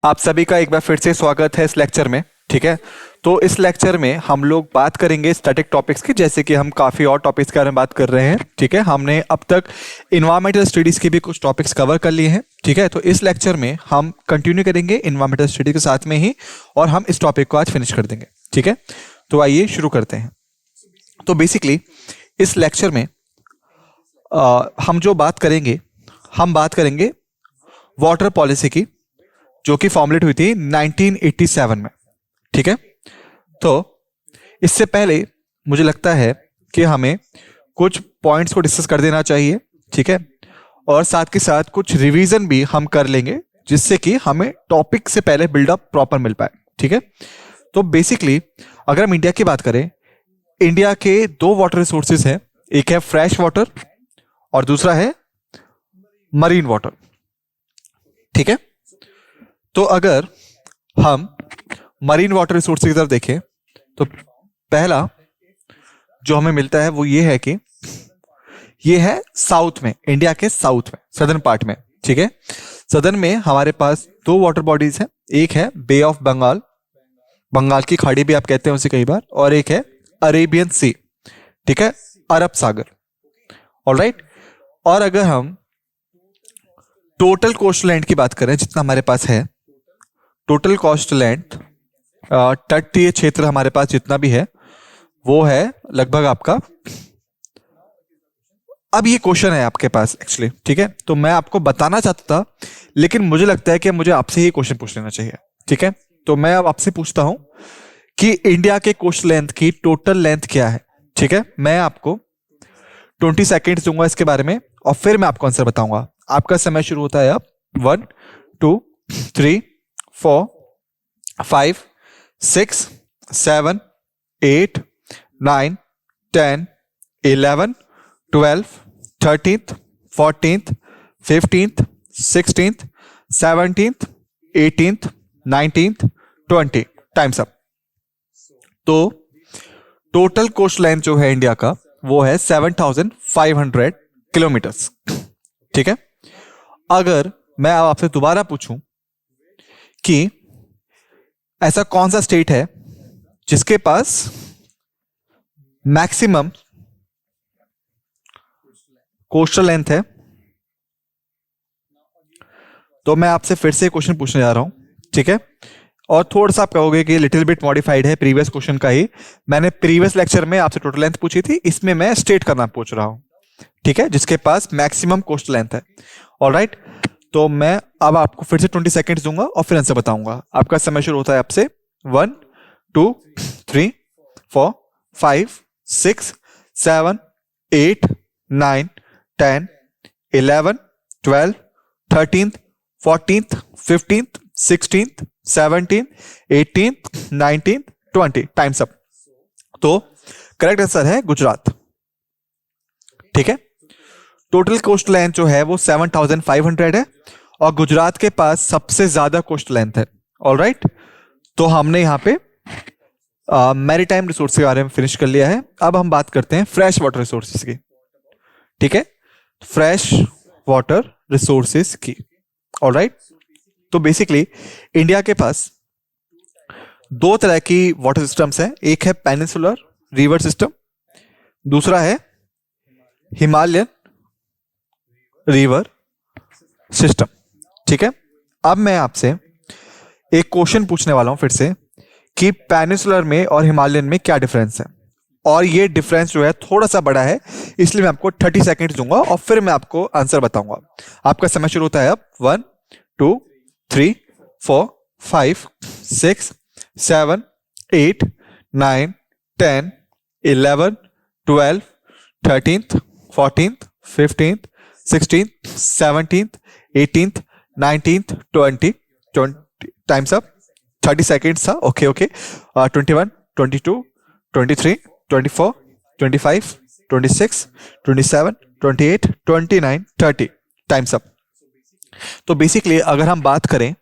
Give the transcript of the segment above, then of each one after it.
आप सभी का एक बार फिर से स्वागत है इस लेक्चर में। ठीक है, तो इस लेक्चर में हम लोग बात करेंगे स्टैटिक टॉपिक्स की, जैसे कि हम काफ़ी और टॉपिक्स के बारे में बात कर रहे हैं। ठीक है, हमने अब तक इन्वायरमेंटल स्टडीज़ के भी कुछ टॉपिक्स कवर कर लिए हैं। ठीक है, तो इस लेक्चर में हम कंटिन्यू करेंगे इन्वायरमेंटल स्टडी के साथ में ही, और हम इस टॉपिक को आज फिनिश कर देंगे। ठीक है, तो आइए शुरू करते हैं। तो बेसिकली इस लेक्चर में हम जो बात करेंगे, हम बात करेंगे वाटर पॉलिसी की, जो कि फॉर्मुलेट हुई थी 1987 में। ठीक है, तो इससे पहले मुझे लगता है कि हमें कुछ पॉइंट्स को डिस्कस कर देना चाहिए। ठीक है, और साथ के साथ कुछ रिवीजन भी हम कर लेंगे, जिससे कि हमें टॉपिक से पहले बिल्डअप प्रॉपर मिल पाए। ठीक है, तो बेसिकली अगर हम इंडिया की बात करें, इंडिया के दो वाटर रिसोर्सेज हैं, एक है फ्रेश वाटर और दूसरा है मरीन वाटर। ठीक है, तो अगर हम मरीन वाटर रिसोर्स की तरफ देखें तो पहला जो हमें मिलता है वो ये है कि ये है साउथ में, इंडिया के साउथ में, सदर्न पार्ट में। ठीक है, सदर्न में हमारे पास दो वाटर बॉडीज हैं, एक है बे ऑफ बंगाल, बंगाल की खाड़ी भी आप कहते हैं उसे कई बार, और एक है अरेबियन सी। ठीक है, अरब सागर। ऑलराइट, और अगर हम टोटल कोस्टल लैंड की बात करें, जितना हमारे पास है टोटल कोस्टल लैंड, तटीय क्षेत्र हमारे पास जितना भी है वो है लगभग आपका, अब ये क्वेश्चन है आपके पास एक्चुअली। ठीक है, तो मैं आपको बताना चाहता था, लेकिन मुझे लगता है कि मुझे आपसे ही क्वेश्चन पूछ लेना चाहिए। ठीक है, तो मैं अब आपसे पूछता हूं कि इंडिया के कोस्टल लेंथ की टोटल लेंथ क्या है। ठीक है, मैं आपको 20 सेकेंड्स दूंगा इसके बारे में, और फिर मैं आपको आंसर बताऊंगा। आपका समय शुरू होता है अब। 1 2 3 4 5 6 7 8 9 10 11 12 13th 14th 15th 16th 17th 18th 19th 20। Times up. तो टोटल कोस्ट लाइन जो है इंडिया का वो है 7,500 किलोमीटर्स। ठीक है, अगर मैं अब आपसे दोबारा पूछूं कि ऐसा कौन सा स्टेट है जिसके पास मैक्सिमम कोस्टल लेंथ है, तो मैं आपसे फिर से क्वेश्चन पूछने जा रहा हूं। ठीक है, और थोड़ा सा आप कहोगे कि लिटिल बिट मॉडिफाइड है प्रीवियस क्वेश्चन का ही। मैंने प्रीवियस लेक्चर में आपसे टोटल लेंथ पूछी थी, इसमें मैं स्टेट का नाम पूछ रहा हूं। ठीक है, जिसके पास मैक्सिमम कोस्टल लेंथ है। ऑलराइट, तो मैं अब आपको फिर से 20 सेकेंड्स दूंगा और फिर आंसर बताऊंगा। आपका समय शुरू होता है आपसे। 1 2 3 4 5 6 7 8 9 10 11 12 13th 14th 15th 16th 17th 18th 19th 20। Times up. तो करेक्ट आंसर है गुजरात। ठीक है, टोटल कोस्ट लेंथ जो है वो 7,500 है, और गुजरात के पास सबसे ज्यादा कोस्ट लेंथ है। ऑलराइट, तो हमने यहां पे मैरीटाइम रिसोर्स के बारे में फिनिश कर लिया है। अब हम बात करते हैं फ्रेश वाटर रिसोर्सेज की। ठीक है, फ्रेश वाटर रिसोर्सेज की। ऑलराइट, तो बेसिकली इंडिया के पास दो तरह की वाटर सिस्टम्स हैं, एक है पेनिनसुलर रिवर सिस्टम, दूसरा है हिमालयन रिवर सिस्टम। ठीक है, अब मैं आपसे एक क्वेश्चन पूछने वाला हूं फिर से कि पेनिनसुलर में और हिमालयन में क्या डिफरेंस है, और ये डिफरेंस जो है थोड़ा सा बड़ा है, इसलिए मैं आपको 30 सेकेंड दूंगा और फिर मैं आपको आंसर बताऊंगा। आपका समय शुरू होता है अब। 1 2 3 4 5 6 7 8 9 10 11 12 13th 14th 15th 16th 17th 18th 19th 20। Times up. 30 seconds था। Okay okay. 21 22 23 24 25 26 27 28 29 30। Times up. तो बेसिकली अगर हम बात करें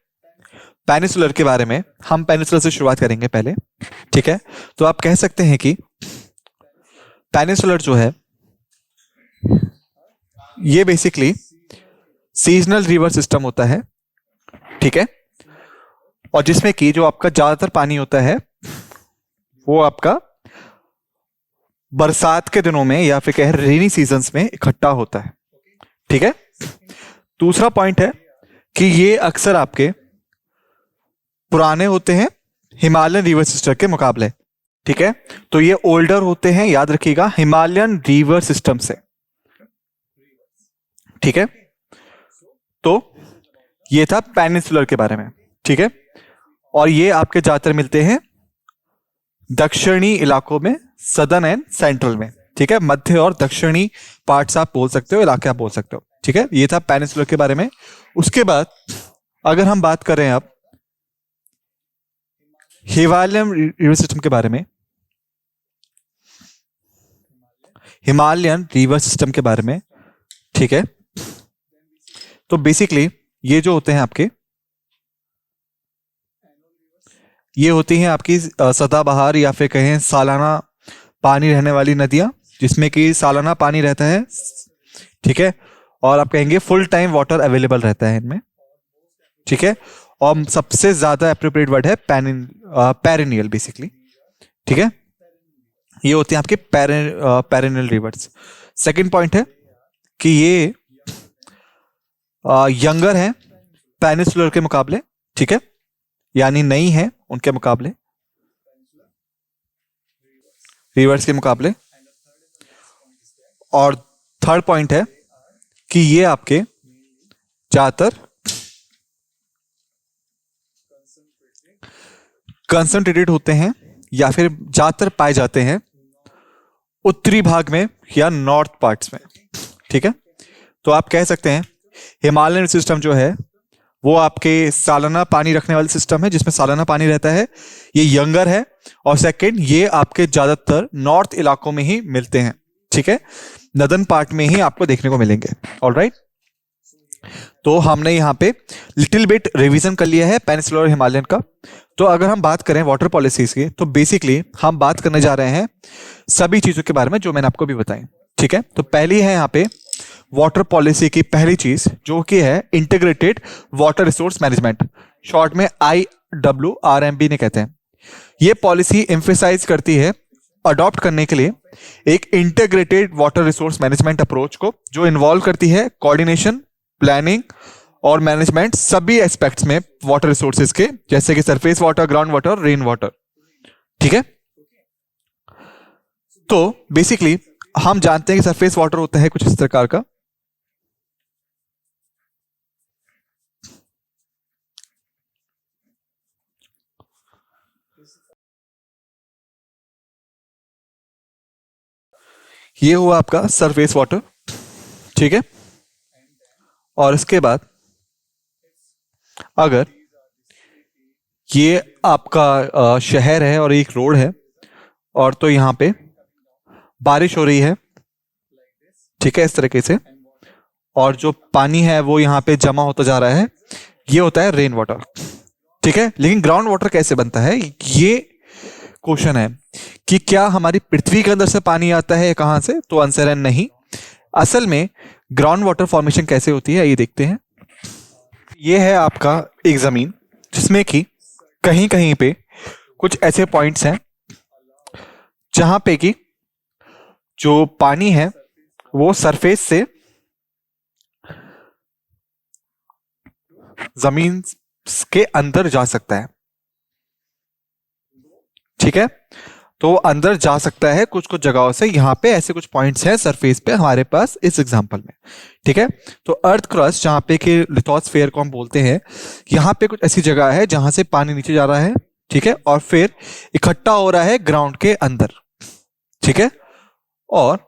पेनिनसुलर के बारे में, हम पेनिनसुलर से शुरुआत करेंगे पहले। ठीक है, तो आप कह सकते हैं कि पेनिनसुलर जो है ये बेसिकली सीजनल रिवर सिस्टम होता है। ठीक है, और जिसमें कि जो आपका ज्यादातर पानी होता है वो आपका बरसात के दिनों में या फिर कह रेनी सीजन्स में इकट्ठा होता है। ठीक है। दूसरा पॉइंट है कि ये अक्सर आपके पुराने होते हैं हिमालयन रिवर सिस्टम के मुकाबले। ठीक है। तो ये ओल्डर होते हैं, याद रखिएगा, हिमालयन रिवर सिस्टम से। ठीक है। तो ये था पेनिनसुलर के बारे में। ठीक है। और ये आपके ज्यादातर मिलते हैं दक्षिणी इलाकों में, सदर्न एंड सेंट्रल में। ठीक है। मध्य और दक्षिणी पार्ट्स आप बोल सकते हो, इलाके आप बोल सकते हो। ठीक है। ये था पेनिनसुलर के बारे में। उसके बाद अगर हम बात करें अब हिमालयन रिवर सिस्टम के बारे में, हिमालयन रिवर सिस्टम के बारे में। ठीक है। तो बेसिकली ये जो होते हैं आपके, ये होती हैं आपकी सदाबहार या फिर कहें सालाना पानी रहने वाली नदियां, जिसमें कि सालाना पानी रहता है। ठीक है। और आप कहेंगे फुल टाइम वाटर अवेलेबल रहता है इनमें। ठीक है। और सबसे ज्यादा एप्रोप्रिएट वर्ड है पेरिनियल बेसिकली। ठीक है। ये होते हैं आपके पेरिनियल रिवर्स। सेकंड पॉइंट है कि ये यंगर है पेनिनसुलर के मुकाबले। ठीक है। यानी नई है उनके मुकाबले, रिवर्स के मुकाबले। और थर्ड पॉइंट है कि ये आपके ज्यादातर कंसंट्रेटेड होते हैं या फिर ज्यादातर पाए जाते हैं उत्तरी भाग में या नॉर्थ पार्ट्स में। ठीक है। तो आप कह सकते हैं हिमालयन सिस्टम जो है वो आपके सालाना पानी रखने वाले सिस्टम है, जिसमें सालाना पानी रहता है। ये यंगर है। और सेकंड, ये आपके ज्यादातर नॉर्थ इलाकों में ही मिलते हैं। ठीक है। नदन पार्ट में ही आपको देखने को मिलेंगे। ऑलराइट। तो हमने यहाँ पे लिटिल बिट रिवीजन कर लिया है पेनिनसुलर और हिमालयन का। तो अगर हम बात करें वाटर पॉलिसीज की, तो बेसिकली हम बात करने जा रहे हैं सभी चीजों के बारे में जो मैंने आपको भी बताई। ठीक है। तो पहली है यहाँ पे वाटर पॉलिसी की पहली चीज, जो कि है integrated water resource management, short में IWRMB ने कहते हैं। ये पॉलिसी एम्फेसाइज करती है अडॉप्ट करने के लिए एक integrated water resource management approach को, जो इन्वॉल्व करती है कोऑर्डिनेशन, प्लानिंग और मैनेजमेंट सभी एस्पेक्ट्स में वाटर रिसोर्सेज के, जैसे कि surface water, ground water, rain water. ठीक है। तो बेसिकली हम जानते हैं कि सरफेस वाटर होता है कुछ इस प्रकार का। ये हुआ आपका सरफेस वाटर। ठीक है। और इसके बाद अगर ये आपका शहर है और एक रोड है, और तो यहां पे बारिश हो रही है, ठीक है, इस तरीके से, और जो पानी है वो यहां पे जमा होता जा रहा है, ये होता है रेन वाटर। ठीक है। लेकिन ग्राउंड वाटर कैसे बनता है, ये क्वेश्चन है कि क्या हमारी पृथ्वी के अंदर से पानी आता है, कहां से? तो आंसर है नहीं। असल में ग्राउंड वाटर फॉर्मेशन कैसे होती है, ये देखते हैं। ये है आपका एक जमीन, जिसमें कि कहीं कहीं पे कुछ ऐसे पॉइंट्स हैं जहां पे कि जो पानी है वो सरफेस से जमीन के अंदर जा सकता है। ठीक है। तो अंदर जा सकता है कुछ कुछ जगहों से। यहां पे ऐसे कुछ पॉइंट्स हैं सरफेस पे हमारे पास इस एग्जांपल में। ठीक है। तो अर्थ क्रस्ट जहां पे कि लिथोस्फेयर को हम बोलते हैं, यहां पे कुछ ऐसी जगह है जहां से पानी नीचे जा रहा है। ठीक है। और फिर इकट्ठा हो रहा है ग्राउंड के अंदर। ठीक है। और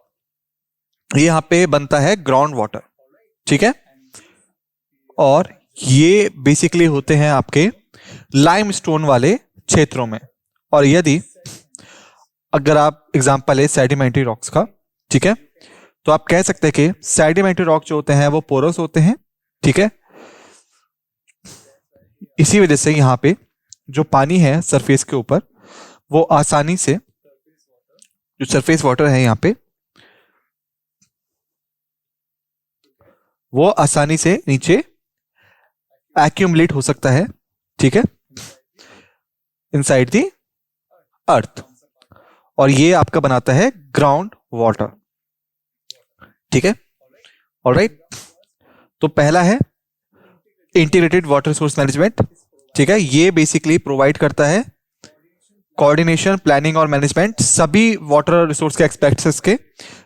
ये यहां पे बनता है ग्राउंड वाटर। ठीक है। और ये बेसिकली होते हैं आपके लाइमस्टोन वाले क्षेत्रों में। और यदि अगर आप एग्जांपल है सेडिमेंट्री रॉक्स का, ठीक है, तो आप कह सकते हैं कि सेडिमेंट्री रॉक जो होते हैं वो पोरस होते हैं। ठीक है। इसी वजह से यहां पे जो पानी है सरफेस के ऊपर, वो आसानी से, जो सरफेस वाटर है यहां पे, वो आसानी से नीचे एक्यूमुलेट हो सकता है। ठीक है। इनसाइड द अर्थ, और ये आपका बनाता है ग्राउंड वाटर। ठीक है, ऑलराइट। तो पहला है इंटीग्रेटेड वाटर रिसोर्स मैनेजमेंट। ठीक है, ये बेसिकली प्रोवाइड करता है कोऑर्डिनेशन, प्लानिंग और मैनेजमेंट सभी वाटर रिसोर्स के एक्सपेक्ट्स के,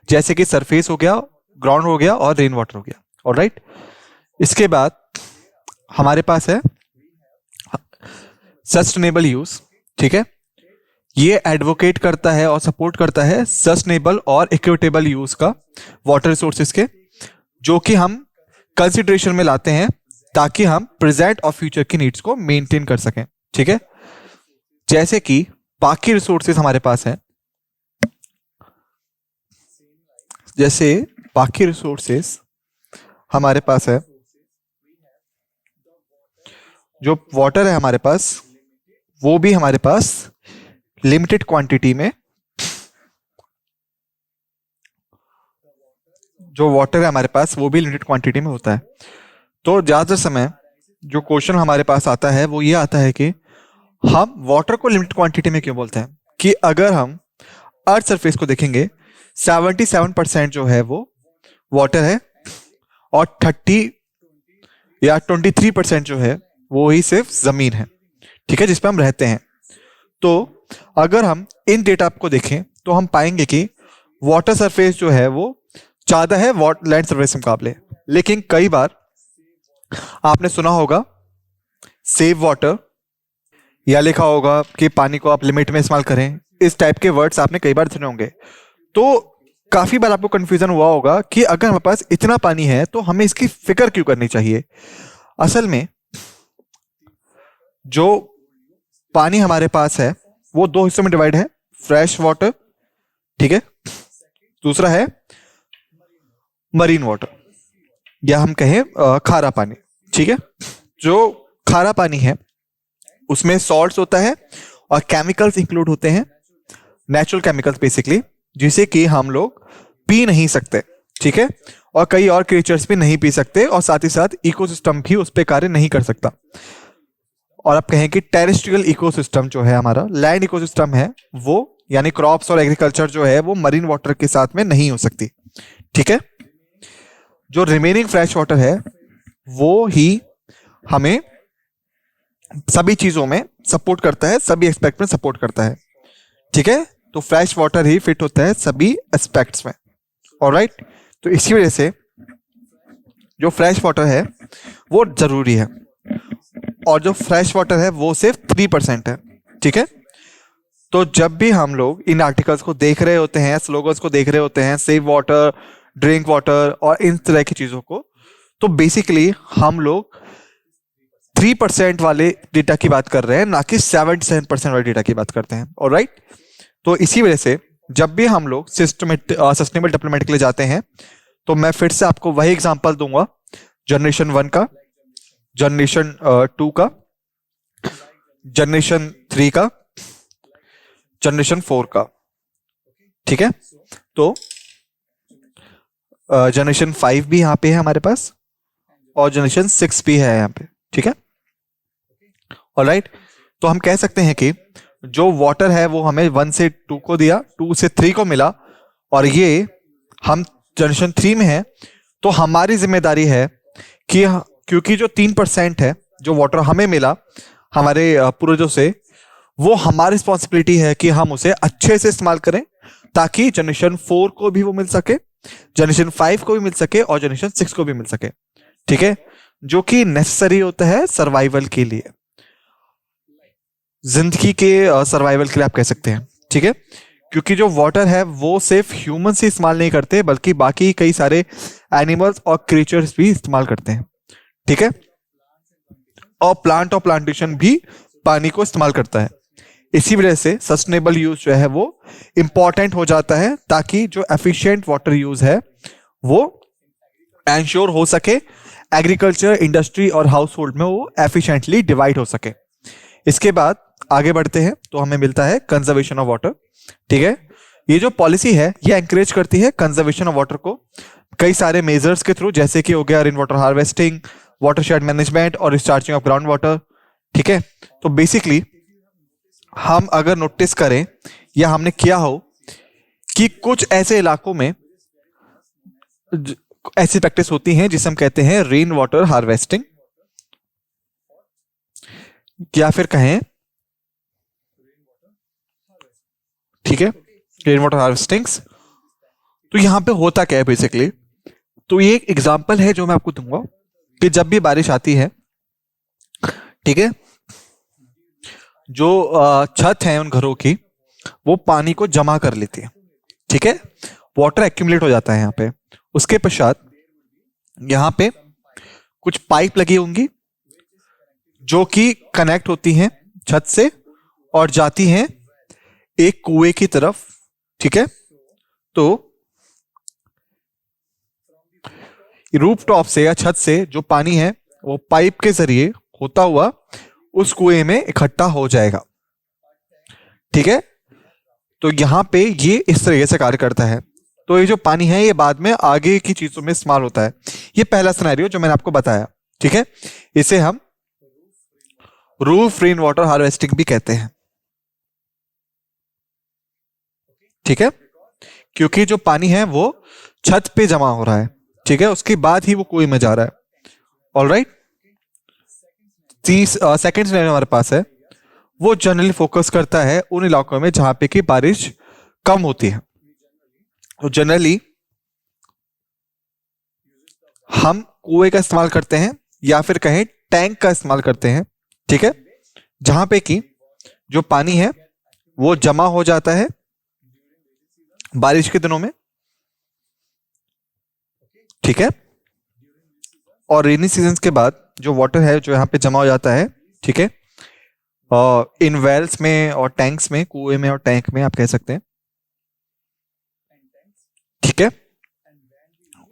जैसे कि सरफेस हो गया, ग्राउंड हो गया और रेन वाटर हो गया। ऑलराइट, इसके बाद हमारे पास है सस्टेनेबल यूज। ठीक है, ये एडवोकेट करता है और सपोर्ट करता है सस्टेनेबल और इक्विटेबल यूज का वाटर रिसोर्सेज के, जो कि हम कंसिडरेशन में लाते हैं ताकि हम प्रेजेंट और फ्यूचर की नीड्स को मेंटेन कर सकें। ठीक है, जैसे कि बाकी रिसोर्सेज हमारे पास हैं, जैसे बाकी रिसोर्सेज हमारे पास है, जो वाटर है हमारे पास, वो भी हमारे पास लिमिटेड क्वांटिटी में, जो वाटर है हमारे पास वो भी लिमिटेड क्वांटिटी में होता है। तो ज्यादातर समय जो क्वेश्चन हमारे पास आता है वो ये आता है कि हम वाटर को लिमिटेड क्वांटिटी में क्यों बोलते हैं, कि अगर हम अर्थ सरफेस को देखेंगे 77% जो है वो वाटर है और 30 या 23% जो है वो ही सिर्फ जमीन है। ठीक है, जिस पे हम रहते हैं। तो अगर हम इन डेटा को देखें तो हम पाएंगे कि वाटर सरफेस जो है वो ज्यादा है लैंड सरफेस के मुकाबले। लेकिन कई बार आपने सुना होगा सेव वाटर, या लिखा होगा कि पानी को आप लिमिट में इस्तेमाल करें। इस टाइप के वर्ड्स आपने कई बार सुने होंगे। तो काफी बार आपको कंफ्यूजन हुआ होगा कि अगर हमारे पास इतना पानी है तो हमें इसकी फिक्र क्यों करनी चाहिए। असल में जो पानी हमारे पास है वो दो हिस्सों में डिवाइड है, फ्रेश वाटर, ठीक है, दूसरा है मरीन वाटर, या हम कहें खारा पानी। ठीक है, जो खारा पानी है उसमें सॉल्ट्स होता है और केमिकल्स इंक्लूड होते हैं, नेचुरल केमिकल्स बेसिकली, जिसे कि हम लोग पी नहीं सकते। ठीक है, और कई और क्रिएचर्स भी नहीं पी सकते, और साथ ही साथ इकोसिस्टम भी उस पर कार्य नहीं कर सकता। और आप कहें कि टेरेस्ट्रियल इकोसिस्टम जो है हमारा लैंड इकोसिस्टम है वो, यानी क्रॉप्स और एग्रीकल्चर जो है वो मरीन वाटर के साथ में नहीं हो सकती। ठीक है, जो रिमेनिंग फ्रेश वाटर है वो ही हमें सभी चीजों में सपोर्ट करता है, सभी एस्पेक्ट में सपोर्ट करता है। ठीक है, तो फ्रेश वाटर ही फिट होता है सभी एस्पेक्ट्स में। ऑलराइट, तो इसी वजह से जो फ्रेश वाटर है वो जरूरी है, और जो फ्रेश वाटर है वो सिर्फ 3% है। ठीक है, तो जब भी हम लोग इन आर्टिकल्स को देख रहे होते हैं, स्लोगन्स को देख रहे होते हैं, सेव वाटर, ड्रिंक वाटर और इन तरह की चीजों को, तो बेसिकली हम लोग 3% वाले डेटा की बात कर रहे हैं, ना कि 77% वाले डेटा की बात करते हैं। ऑलराइट, तो इसी वजह से जब भी हम लोग सस्टेनेबल डेवलपमेंट के लिए जाते हैं तो मैं फिर से आपको वही एग्जांपल दूंगा, जनरेशन 1 का, जनरेशन 2 का, जनरेशन 3 का, जनरेशन 4 का। ठीक है, तो जनरेशन 5 भी यहां पे है हमारे पास, और जनरेशन 6 भी है यहां पे। ठीक है, ऑलराइट, तो हम कह सकते हैं कि जो वाटर है वो हमें 1 से 2 को दिया, 2 से 3 को मिला, और ये हम जनरेशन 3 में है, तो हमारी जिम्मेदारी है कि क्योंकि जो 3% है जो वाटर हमें मिला हमारे पूर्वजों से, वो हमारी रिस्पॉन्सिबिलिटी है कि हम उसे अच्छे से इस्तेमाल करें ताकि जनरेशन 4 को भी वो मिल सके, जनरेशन 5 को भी मिल सके और जनरेशन 6 को भी मिल सके। ठीक है, जो कि नेसेसरी होता है सर्वाइवल के लिए, जिंदगी के सर्वाइवल के लिए आप कह सकते हैं। ठीक है, क्योंकि जो वाटर है वो सिर्फ ह्यूमन से इस्तेमाल नहीं करते, बल्कि बाकी कई सारे एनिमल्स और क्रिएचर्स भी इस्तेमाल करते हैं। ठीक है, और प्लांट और प्लांटेशन भी पानी को इस्तेमाल करता है। इसी वजह से सस्टेनेबल यूज जो है वो इंपॉर्टेंट हो जाता है, ताकि जो एफिशिएंट वाटर यूज है वो एंश्योर हो सके, एग्रीकल्चर, इंडस्ट्री और हाउस होल्ड में वो एफिशिएंटली डिवाइड हो सके। इसके बाद आगे बढ़ते हैं तो हमें मिलता है कंजर्वेशन ऑफ वाटर। ठीक है, ये जो पॉलिसी है ये एनकरेज करती है कंजर्वेशन ऑफ वाटर को कई सारे मेजर्स के थ्रू, जैसे कि हो गया rain water harvesting, watershed management और रिचार्जिंग ऑफ ग्राउंड वाटर। ठीक है, तो बेसिकली हम अगर नोटिस करें या हमने किया हो कि कुछ ऐसे इलाकों में ऐसी प्रैक्टिस होती हैं जिसे हम कहते हैं रेन वाटर हार्वेस्टिंग, या फिर कहें, ठीक है, रेन वाटर हार्वेस्टिंग्स। तो यहां पे होता क्या है बेसिकली, तो ये एक एग्जांपल है जो मैं आपको दूंगा कि जब भी बारिश आती है, ठीक है, जो छत है उन घरों की वो पानी को जमा कर लेती है, ठीक है, वाटर एक्यूमुलेट हो जाता है यहाँ पे। उसके पश्चात यहाँ पे कुछ पाइप लगी होंगी जो कि कनेक्ट होती हैं छत से और जाती हैं एक कुएं की तरफ, ठीक है। तो रूफटॉप से या छत से जो पानी है वो पाइप के जरिए होता हुआ उस कुएं में इकट्ठा हो जाएगा, ठीक है। तो यहां पे ये इस तरीके से कार्य करता है। तो ये जो पानी है ये बाद में आगे की चीजों में इस्तेमाल होता है। ये पहला सिनेरियो जो मैंने आपको बताया, ठीक है। इसे हम रूफ रेन वाटर हार्वेस्टिंग भी कहते हैं, ठीक है, क्योंकि जो पानी है वो छत पे जमा हो रहा है, ठीक है, उसके बाद ही वो कुएं में जा रहा है। ऑलराइट, सेकंड सिनेरियो हमारे पास है, वो जनरली फोकस करता है उन इलाकों में जहां पे की बारिश कम होती है। तो जनरली हम कुएं का इस्तेमाल करते हैं या फिर कहें टैंक का इस्तेमाल करते हैं, ठीक है, जहां पे कि जो पानी है वो जमा हो जाता है बारिश के दिनों में, ठीक है, और रेनी सीजन के बाद जो वाटर है जो यहाँ पे जमा हो जाता है, ठीक है, इन वेल्स में और टैंक्स में, कुएं में और टैंक में आप कह सकते हैं, ठीक है।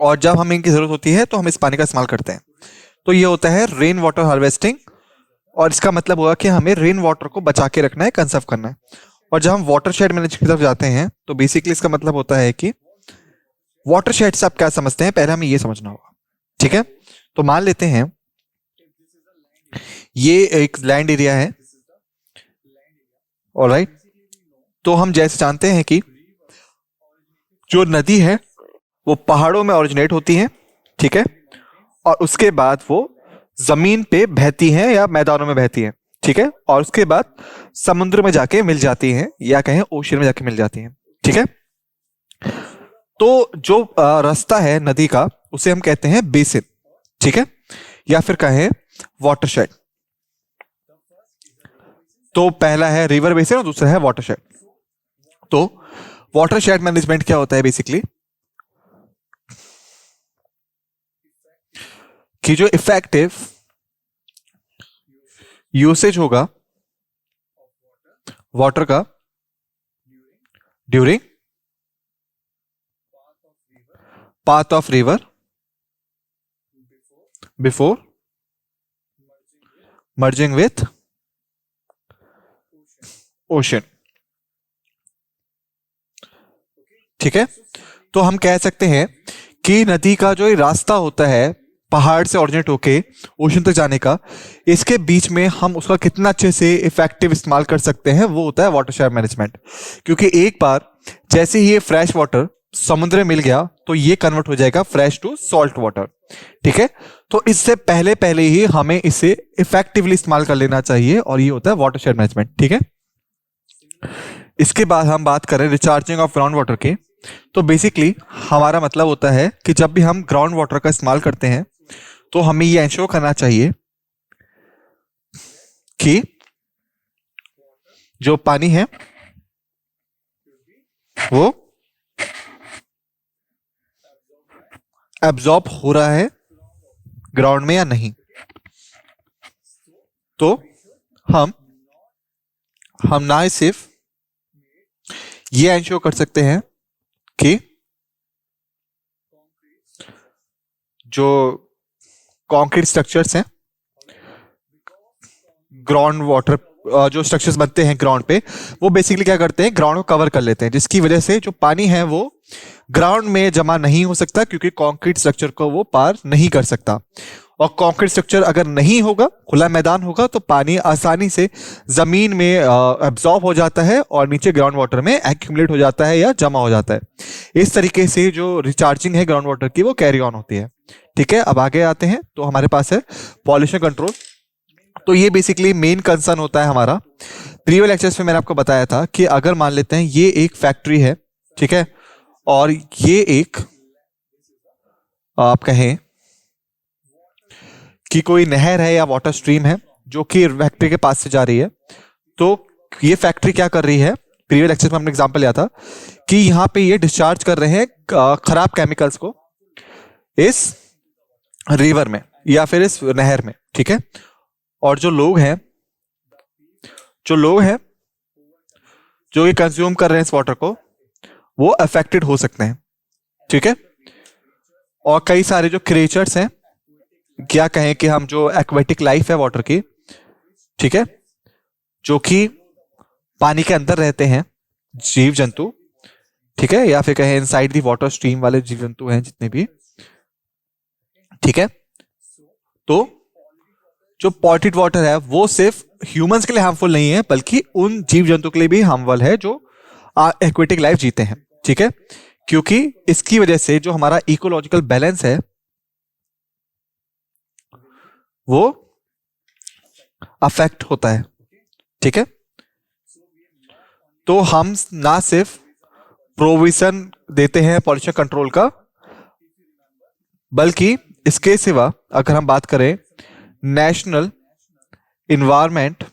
और जब हमें इनकी जरूरत होती है तो हम इस पानी का इस्तेमाल करते हैं। तो ये होता है रेन वाटर हार्वेस्टिंग, और इसका मतलब होगा कि हमें रेन वाटर को बचा के रखना है, कंजर्व करना है। और जब हम वाटरशेड मैनेजमेंट की तरफ जाते हैं तो बेसिकली इसका मतलब होता है कि वाटरशेड से आप क्या समझते हैं, पहले हमें ये समझना होगा, ठीक है। तो मान लेते हैं ये एक लैंड एरिया है, ऑलराइट। तो हम जैसे जानते हैं कि जो नदी है वो पहाड़ों में ओरिजिनेट होती है, ठीक है, और उसके बाद वो जमीन पे बहती है या मैदानों में बहती है, ठीक है, और उसके बाद समुद्र में जाके मिल जाती है या कहें ओशन में जाके मिल जाती है, ठीक है। तो जो रास्ता है नदी का उसे हम कहते हैं बेसिन, ठीक है, या फिर कहें वाटरशेड। तो पहला है रिवर बेसिन और दूसरा है वाटरशेड। तो वाटरशेड मैनेजमेंट क्या होता है बेसिकली, कि जो इफेक्टिव यूसेज होगा वाटर का during path of river before merging with ocean, ठीक है। तो हम कह सकते हैं कि नदी का जो रास्ता होता है पहाड़ से ओरिजिनेट होके ओशन तक जाने का, इसके बीच में हम उसका कितना अच्छे से इफेक्टिव इस्तेमाल कर सकते हैं वो होता है वाटरशेड मैनेजमेंट। क्योंकि एक बार जैसे ही ये फ्रेश वाटर समुद्र में मिल गया तो ये कन्वर्ट हो जाएगा फ्रेश टू सॉल्ट वाटर, ठीक है। तो इससे पहले पहले ही हमें इसे इफेक्टिवली इस्तेमाल कर लेना चाहिए, और ये होता है वाटरशेड मैनेजमेंट, ठीक है। इसके बाद हम बात करें रिचार्जिंग ऑफ ग्राउंड वाटर की। तो बेसिकली हमारा मतलब होता है कि जब भी हम ग्राउंड वाटर का इस्तेमाल करते हैं तो हमें यह इंश्योर करना चाहिए कि जो पानी है वो एब्जॉर्ब हो रहा है ग्राउंड में या नहीं। तो हम ना सिर्फ ये इंश्योर कर सकते हैं कि जो कंक्रीट स्ट्रक्चर्स हैं, ग्राउंड वाटर जो स्ट्रक्चर्स बनते हैं ग्राउंड पे, वो बेसिकली क्या करते हैं, ग्राउंड को कवर कर लेते हैं, जिसकी वजह से जो पानी है वो ग्राउंड में जमा नहीं हो सकता, क्योंकि कंक्रीट स्ट्रक्चर को वो पार नहीं कर सकता। और कंक्रीट स्ट्रक्चर अगर नहीं होगा, खुला मैदान होगा, तो पानी आसानी से जमीन में एब्जॉर्ब हो जाता है और नीचे ग्राउंड वाटर में एक्यूमुलेट हो जाता है या जमा हो जाता है। इस तरीके से जो रिचार्जिंग है ग्राउंड वाटर की वो कैरी ऑन होती है। ठीक है, अब आगे आते हैं तो हमारे पास है पॉल्यूशन कंट्रोल। तो ये बेसिकली मेन कंसर्न होता है हमारा। प्रीवियस लेक्चर्स में मैंने आपको बताया था कि अगर मान लेते हैं ये एक फैक्ट्री है, ठीक है, और ये एक आप कहें कि कोई नहर है या वाटर स्ट्रीम है जो कि फैक्ट्री के पास से जा रही है, तो ये फैक्ट्री क्या कर रही है, प्रीवियस लेक्चर में हमने एग्जांपल लिया था कि यहां पे ये डिस्चार्ज कर रहे हैं खराब केमिकल्स को इस रिवर में या फिर इस नहर में। ठीक है, और जो लोग हैं जो ये कंज्यूम कर रहे हैं इस वाटर को, वो अफेक्टेड हो सकते हैं। ठीक है, और कई सारे जो क्रिएचर्स हैं, क्या कहें कि हम जो एक्वेटिक लाइफ है वाटर की, ठीक है, जो कि पानी के अंदर रहते हैं जीव जंतु, ठीक है, या फिर कहें इनसाइड दी वाटर स्ट्रीम वाले जीव जंतु हैं जितने भी। ठीक है, तो जो पॉल्यूटेड वाटर है वो सिर्फ ह्यूमंस के लिए हार्मफुल नहीं है, बल्कि उन जीव जंतु के लिए भी हार्मफुल है जो एक्वेटिक लाइफ जीते हैं। ठीक है, क्योंकि इसकी वजह से जो हमारा इकोलॉजिकल बैलेंस है वो अफेक्ट होता है। ठीक है, तो हम ना सिर्फ प्रोविजन देते हैं पॉल्यूशन कंट्रोल का, बल्कि इसके सिवा अगर हम बात करें नेशनल इन्वायरमेंट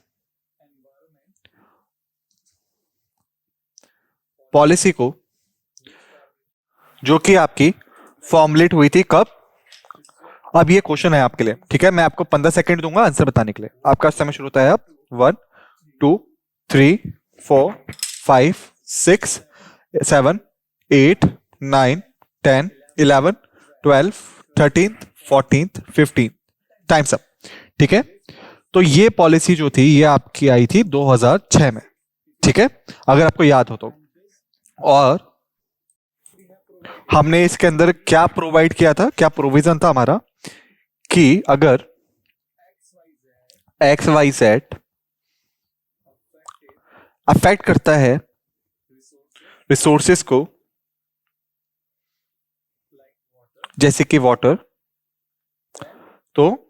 पॉलिसी को, जो कि आपकी फॉर्मुलेट हुई थी कब, अब ये क्वेश्चन है आपके लिए। ठीक है, मैं आपको 15 सेकंड दूंगा आंसर बताने के लिए। आपका समय शुरू होता है अब 1 2 3 4 5 6 7 8 9 10 11 12 13 14 15 टाइम्स अप। ठीक है, तो ये पॉलिसी जो थी ये आपकी आई थी 2006 में। ठीक है, अगर आपको याद हो तो। और हमने इसके अंदर क्या प्रोवाइड किया था, क्या प्रोविजन था हमारा, कि अगर एक्स वाई जेड अफेक्ट करता है रिसोर्सेस को, जैसे कि वाटर, तो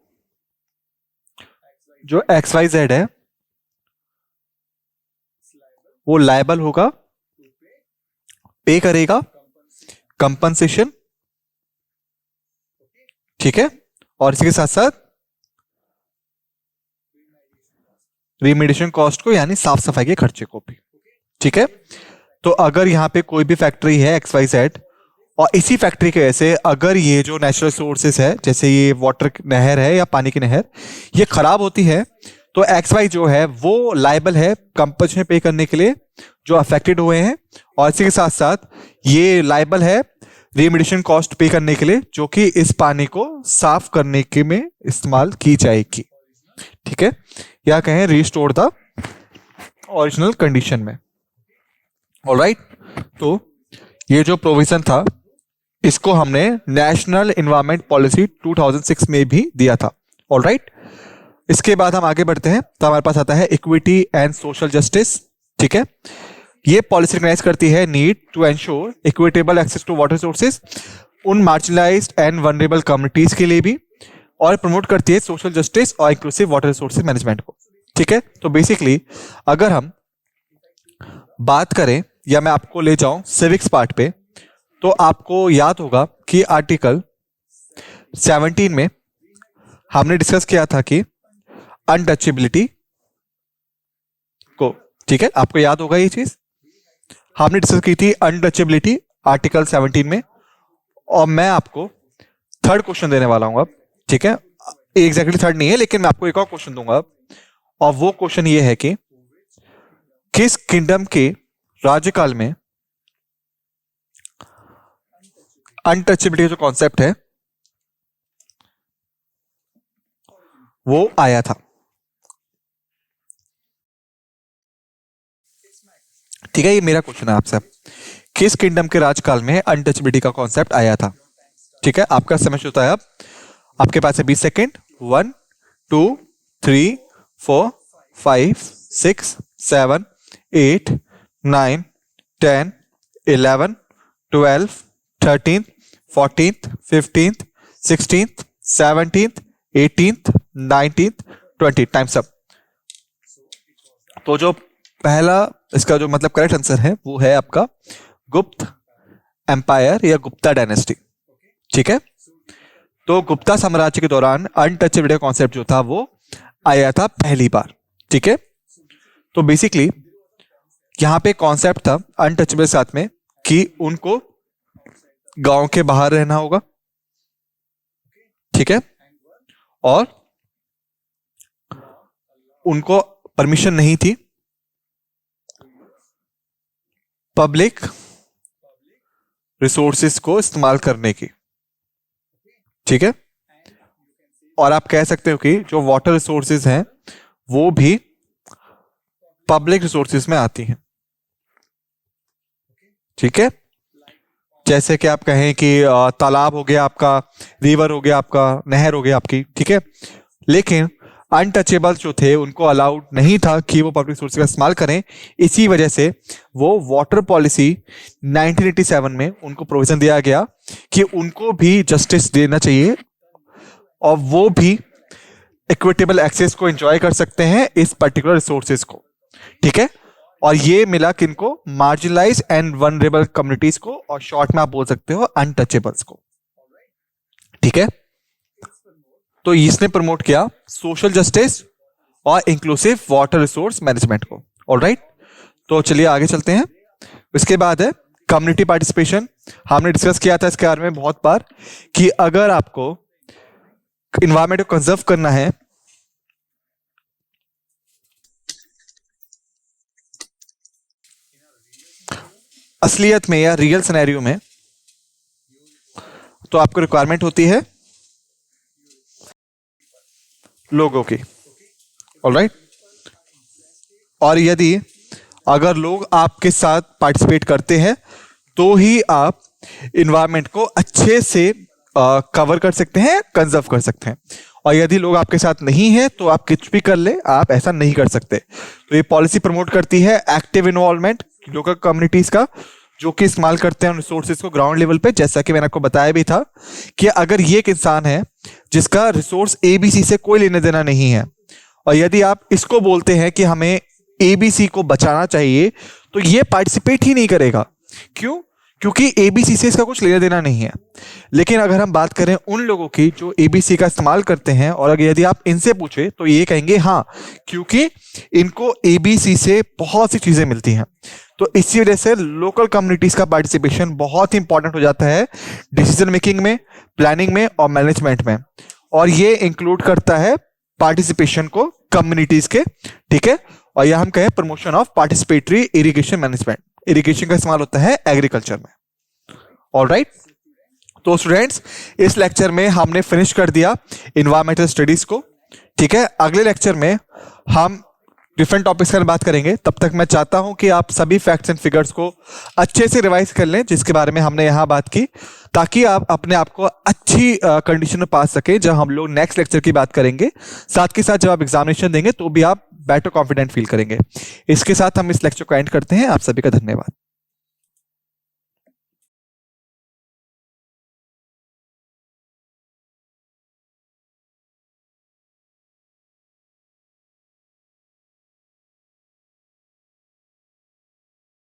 जो एक्स वाई जेड है वो लायबल होगा, पे करेगा कंपनसेशन। ठीक है, और इसी के साथ साथ रिमेडिएशन कॉस्ट को, यानी साफ सफाई के खर्चे को भी। ठीक है, तो अगर यहां पे कोई भी फैक्ट्री है एक्स वाई जेड, और इसी फैक्ट्री के ऐसे अगर ये जो नेचुरल सोर्सेस है, जैसे ये वाटर नहर है या पानी की नहर, ये खराब होती है, तो एक्स वाई जो है वो लायबल है कंपनसेशन पे करने के लिए जो अफेक्टेड हुए हैं, और इसी के साथ साथ ये लायबल है रिमेडिएशन कॉस्ट पे करने के लिए जो कि इस पानी को साफ करने के में इस्तेमाल की जाएगी। ठीक है, या कहें रिस्टोर द ओरिजिनल कंडीशन में। ऑलराइट, तो ये जो प्रोविजन था इसको हमने नेशनल एनवायरनमेंट पॉलिसी 2006 में भी दिया था। ऑलराइट, इसके बाद हम आगे बढ़ते हैं तो हमारे पास आता है इक्विटी एंड सोशल जस्टिस। ठीक है, ये पॉलिसी रिकॉग्नाइज करती है need to ensure equitable access to water resources उन मार्जिनलाइज्ड एंड वनरेबल कम्युनिटीज के लिए भी, और प्रमोट करती है सोशल जस्टिस और इंक्लूसिव वाटर रिसोर्सेज मैनेजमेंट को। ठीक है, तो बेसिकली अगर हम बात करें या मैं आपको ले जाऊं सिविक्स पार्ट पे, तो आपको याद होगा कि आर्टिकल 17 में हमने डिस्कस किया था कि अनटचेबिलिटी को, ठीक है, आपको याद होगा ये चीज, हमने डिस्कस की थी अनटचेबिलिटी आर्टिकल 17 में। और मैं आपको थर्ड क्वेश्चन देने वाला हूं अब। ठीक है, एग्जैक्टली थर्ड नहीं है, लेकिन मैं आपको एक और क्वेश्चन दूंगा अब, और वो क्वेश्चन ये है कि किस किंगडम के राज्यकाल में अनटचेबिलिटी जो कॉन्सेप्ट है वो आया था। ठीक है, ये मेरा क्वेश्चन है आपसे, किस किंगडम के राजकाल में अनटचेबिलिटी का कॉन्सेप्ट आया था। ठीक है, आपका समय होता है अब आपके पास है 20 सेकेंड। 1 2 3 4 5 6 7 8 9 10 11 12 13 14 15 16 17 18 19 20। Times up. तो जो पहला इसका जो मतलब करेक्ट आंसर है वो है आपका गुप्त एम्पायर या गुप्ता डायनेस्टी। ठीक है, तो गुप्ता साम्राज्य के दौरान अनटचेबिलिटी का कॉन्सेप्ट जो था वो आया था पहली बार। ठीक है, तो बेसिकली यहां पे कॉन्सेप्ट था अनटचेबल साथ में कि उनको गांव के बाहर रहना होगा। ठीक है, और उनको परमिशन नहीं थी पब्लिक रिसोर्सेज को इस्तेमाल करने की। ठीक है, और आप कह सकते हो कि जो वाटर रिसोर्सेज हैं वो भी पब्लिक रिसोर्सेज में आती हैं। ठीक है, जैसे कि आप कहें कि तालाब हो गया आपका, रिवर हो गया आपका, नहर हो गया आपकी। ठीक है, लेकिन अनटचेबल जो थे उनको अलाउड नहीं था कि वो पब्लिक रिसोर्स का इस्तेमाल करें। इसी वजह से वो वाटर पॉलिसी 1987 में उनको प्रोविजन दिया गया कि उनको भी जस्टिस देना चाहिए और वो भी इक्विटेबल एक्सेस को एंजॉय कर सकते हैं इस पर्टिकुलर रिसोर्सेज को। ठीक है, और ये मिला किनको, मार्जिनलाइज एंड वनरेबल कम्युनिटीज को, और शॉर्ट में आप बोल सकते हो अनटचेबल्स को। ठीक है, तो इसने प्रमोट किया सोशल जस्टिस और इंक्लूसिव वाटर रिसोर्स मैनेजमेंट को। ऑलराइट, तो चलिए आगे चलते हैं। इसके बाद है कम्युनिटी पार्टिसिपेशन। हमने डिस्कस किया था इसके बारे में बहुत बार कि अगर आपको इन्वायरमेंट को कंजर्व करना है असलियत में या रियल सिनेरियो में, तो आपको रिक्वायरमेंट होती है लोगों की। ऑलराइट, और यदि अगर लोग आपके साथ पार्टिसिपेट करते हैं तो ही आप इन्वायरमेंट को अच्छे से कवर कर सकते हैं, कंजर्व कर सकते हैं। और यदि लोग आपके साथ नहीं है तो आप कुछ भी कर ले, आप ऐसा नहीं कर सकते। तो ये पॉलिसी प्रमोट करती है एक्टिव इन्वॉल्वमेंट लोकल कम्युनिटीज का, जो कि इस्तेमाल करते हैं रिसोर्सेज को ग्राउंड लेवल पे। जैसा कि मैंने आपको बताया भी था कि अगर ये एक इंसान है जिसका रिसोर्स एबीसी से कोई लेने देना नहीं है, और यदि आप इसको बोलते हैं कि हमें एबीसी को बचाना चाहिए, तो ये पार्टिसिपेट ही नहीं करेगा। क्यों? क्योंकि एबीसी से इसका कुछ लेना देना नहीं है। लेकिन अगर हम बात करें उन लोगों की जो एबीसी का इस्तेमाल करते हैं, और अगर यदि आप इनसे पूछे तो ये कहेंगे हाँ, क्योंकि इनको एबीसी से बहुत सी चीजें मिलती हैं। तो इसी वजह से लोकल कम्युनिटीज का पार्टिसिपेशन बहुत ही इंपॉर्टेंट हो जाता है डिसीजन मेकिंग में, प्लानिंग में और मैनेजमेंट में। और ये इंक्लूड करता है पार्टिसिपेशन को कम्युनिटीज के। ठीक है, और यह हम कहें promotion of participatory irrigation management. Irrigation का इस्तेमाल होता है एग्रीकल्चर में। ऑलराइट, तो स्टूडेंट्स इस लेक्चर में हमने फिनिश कर दिया इन्वायरमेंटल स्टडीज को। ठीक है, अगले लेक्चर में हम डिफरेंट टॉपिक्स पर बात करेंगे। तब तक मैं चाहता हूं कि आप सभी फैक्ट्स एंड फिगर्स को अच्छे से रिवाइज कर लें जिसके बारे में हमने यहां बात की, ताकि आप अपने आप को अच्छी कंडीशन में पा सके जब हम लोग नेक्स्ट लेक्चर की बात करेंगे। साथ के साथ जब आप एग्जामिनेशन देंगे तो भी आप बेटर कॉन्फिडेंट फील करेंगे। इसके साथ हम इस लेक्चर को एंड करते हैं। आप सभी का धन्यवाद।